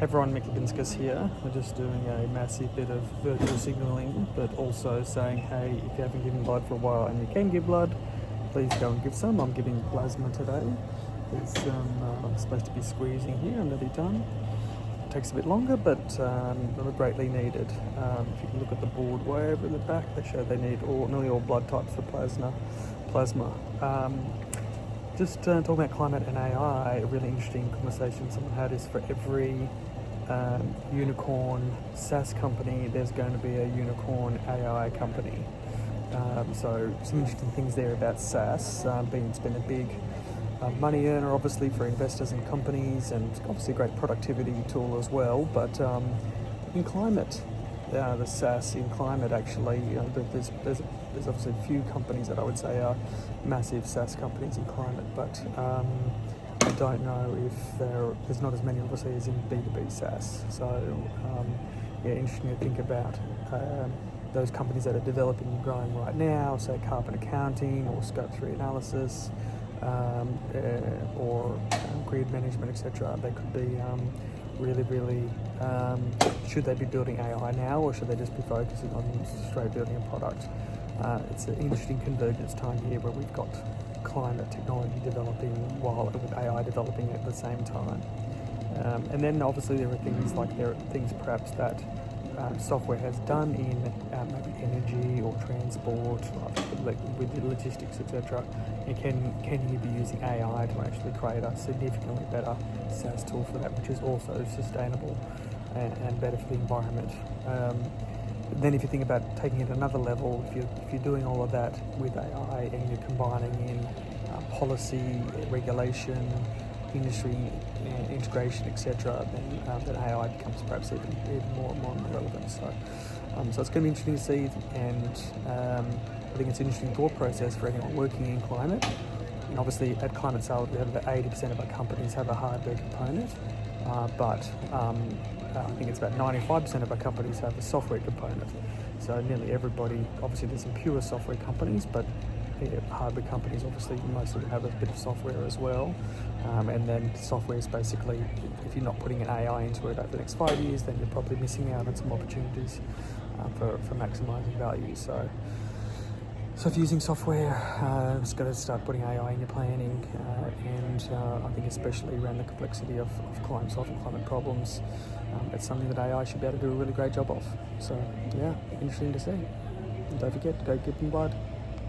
Everyone, Mick here. We're just doing a massive bit of virtual signalling, but also saying, hey, if you haven't given blood for a while and you can give blood, please go and give some. I'm giving plasma today. I'm supposed to be squeezing here. I'm nearly done. It takes a bit longer, but greatly needed. If you can look at the board way over the back, they show they need nearly all blood types for plasma. Just talking about climate and AI, a really interesting conversation someone had is for every unicorn SaaS company, there's going to be a unicorn AI company. So some interesting things there about SaaS. It's been a big money earner, obviously, for investors and companies, and obviously a great productivity tool as well. But in climate, the SaaS in climate actually, there's obviously a few companies that I would say are massive SaaS companies in climate, but I don't know if there's not as many obviously as in B2B SaaS. So interesting to think about those companies that are developing and growing right now, say carbon accounting or scope 3 analysis, or grid management, etc. They could be really should they be building AI now, or should they just be focusing on straight building a product? It's an interesting convergence time here where we've got climate technology developing with AI developing at the same time. And then obviously there are things perhaps that software has done in maybe energy or transport, like with logistics, etc. And can you be using AI to actually create a significantly better SaaS tool for that, which is also sustainable and better for the environment? Then if you think about taking it another level, if you're doing all of that with AI and you're combining in policy, regulation, industry integration, etc., then AI becomes perhaps even more relevant. So it's going to be interesting to see, and I think it's an interesting thought process for anyone working in climate. And obviously at Climate Sales, we have about 80% of our companies have a hardware component, but I think it's about 95% of our companies have a software component. So nearly everybody, obviously there's some pure software companies, but hardware companies obviously most of them have a bit of software as well. And then software is basically, if you're not putting an AI into it over the next 5 years, then you're probably missing out on some opportunities for maximising value. So if you're using software, it's got to start putting AI in your planning, and I think especially around the complexity of solving climate problems, it's something that AI should be able to do a really great job of. So yeah, interesting to see. And don't forget, go give them blood.